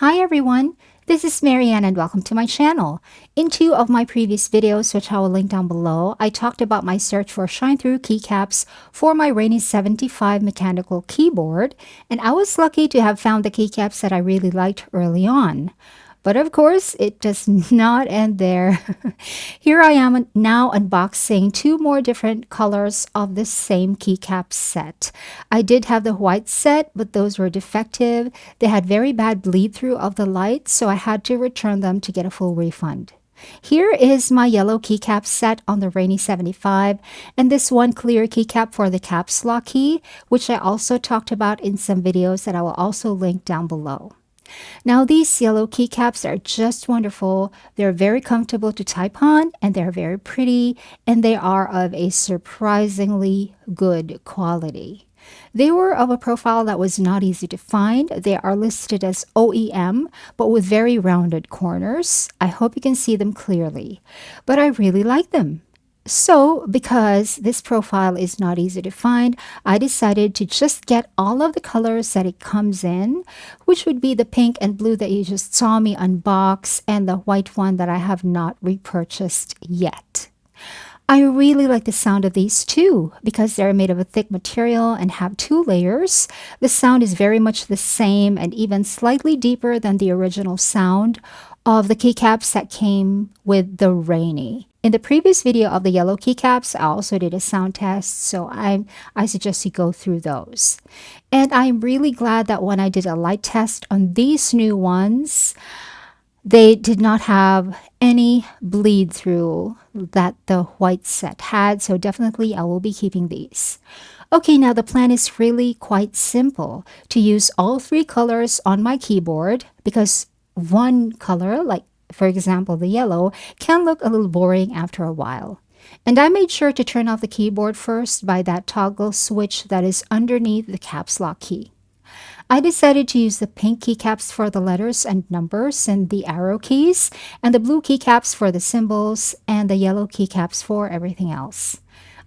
Hi everyone, this is Marianne and welcome to my channel. In two of my previous videos, which I will link down below, I talked about my search for shine-through keycaps for my Rainy 75 mechanical keyboard, and I was lucky to have found the keycaps that I really liked early on. But of course, it does not end there. Here I am now unboxing two more different colors of the same keycap set. I did have the white set, but those were defective. They had very bad bleed through of the light, so I had to return them to get a full refund. Here is my yellow keycap set on the Rainy 75 and this one clear keycap for the caps lock key, which I also talked about in some videos that I will also link down below. Now these yellow keycaps are just wonderful. They're very comfortable to type on and they're very pretty and they are of a surprisingly good quality. They were of a profile that was not easy to find. They are listed as OEM, but with very rounded corners. I hope you can see them clearly, but I really like them. So, because this profile is not easy to find, I decided to just get all of the colors that it comes in, which would be the pink and blue that you just saw me unbox and the white one that I have not repurchased yet. I really like the sound of these too because they're made of a thick material and have two layers. The sound is very much the same and even slightly deeper than the original sound of the keycaps that came with the Rainy. In the previous video of the yellow keycaps, I also did a sound test, so I suggest you go through those. And I'm really glad that when I did a light test on these new ones, they did not have any bleed through that the white set had, so definitely I will be keeping these. Okay, now the plan is really quite simple. To use all three colors on my keyboard because one color, like for example the yellow, can look a little boring after a while. And I made sure to turn off the keyboard first by that toggle switch that is underneath the caps lock key. I decided to use the pink keycaps for the letters and numbers and the arrow keys, and the blue keycaps for the symbols, and the yellow keycaps for everything else.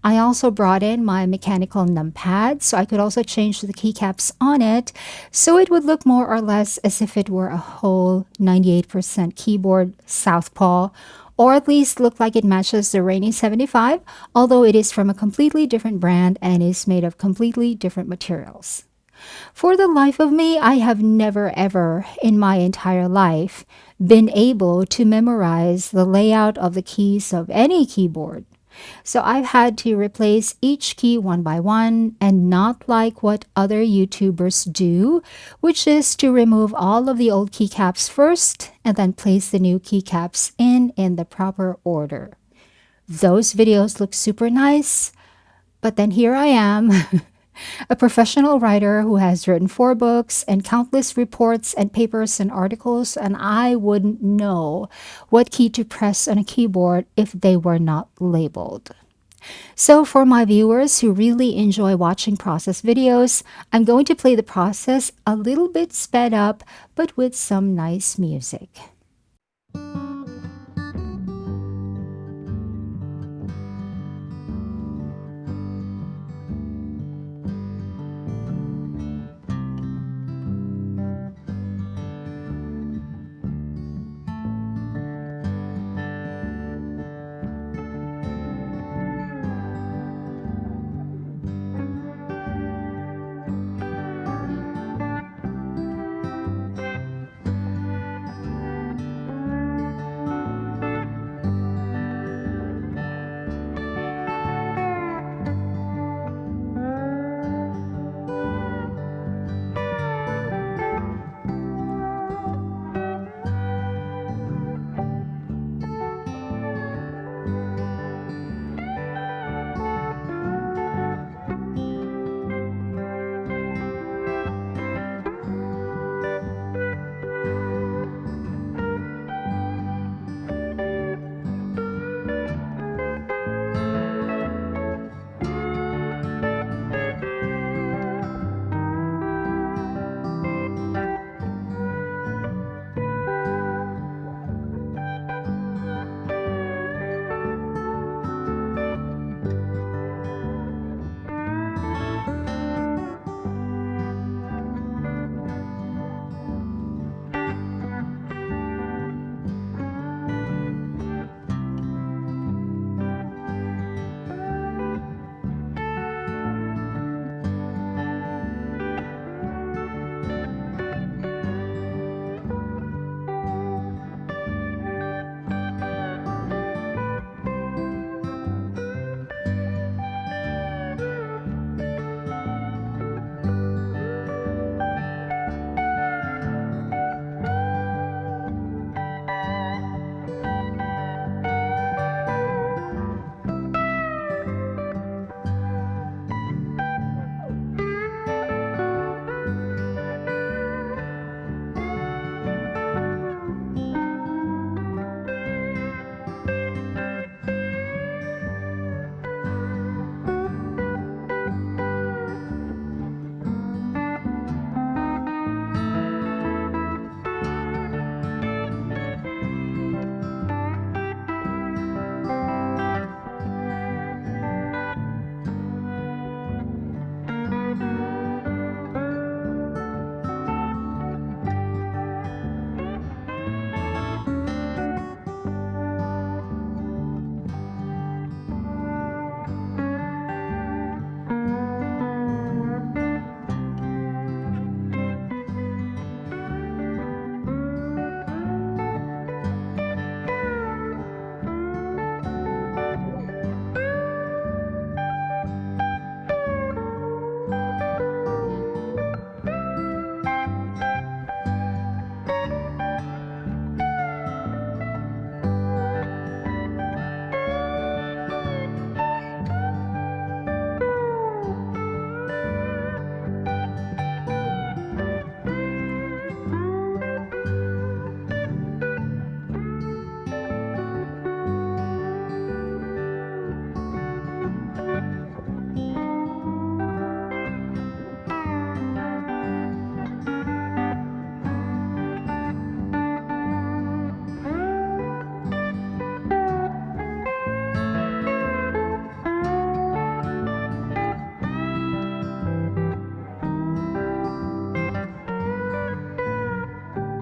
I also brought in my mechanical numpad so I could also change the keycaps on it so it would look more or less as if it were a whole 98% keyboard southpaw, or at least look like it matches the Rainy 75, although it is from a completely different brand and is made of completely different materials. For the life of me, I have never ever in my entire life been able to memorize the layout of the keys of any keyboard. So I've had to replace each key one by one and not like what other YouTubers do, which is to remove all of the old keycaps first and then place the new keycaps in the proper order. Those videos look super nice, but then here I am, a professional writer who has written 4 books and countless reports and papers and articles, and I wouldn't know what key to press on a keyboard if they were not labeled. So for my viewers who really enjoy watching process videos, I'm going to play the process a little bit sped up, but with some nice music.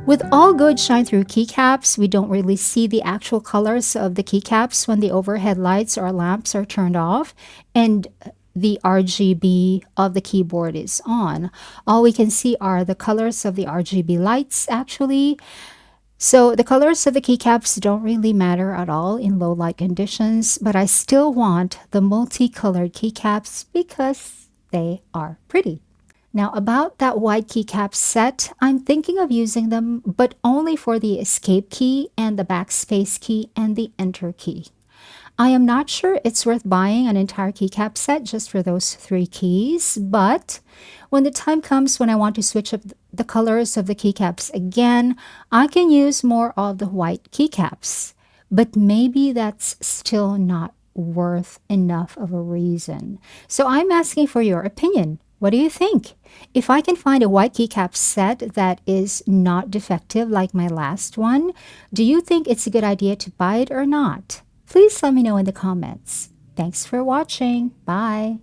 With all good shine-through keycaps, we don't really see the actual colors of the keycaps when the overhead lights or lamps are turned off and the RGB of the keyboard is on. All we can see are the colors of the RGB lights actually. So the colors of the keycaps don't really matter at all in low light conditions, but I still want the multicolored keycaps because they are pretty. Now about that white keycap set, I'm thinking of using them, but only for the escape key and the backspace key and the enter key. I am not sure it's worth buying an entire keycap set just for those 3 keys, but when the time comes when I want to switch up the colors of the keycaps again, I can use more of the white keycaps. But maybe that's still not worth enough of a reason. So I'm asking for your opinion. What do you think? If I can find a white keycap set that is not defective like my last one, do you think it's a good idea to buy it or not? Please let me know in the comments. Thanks for watching. Bye.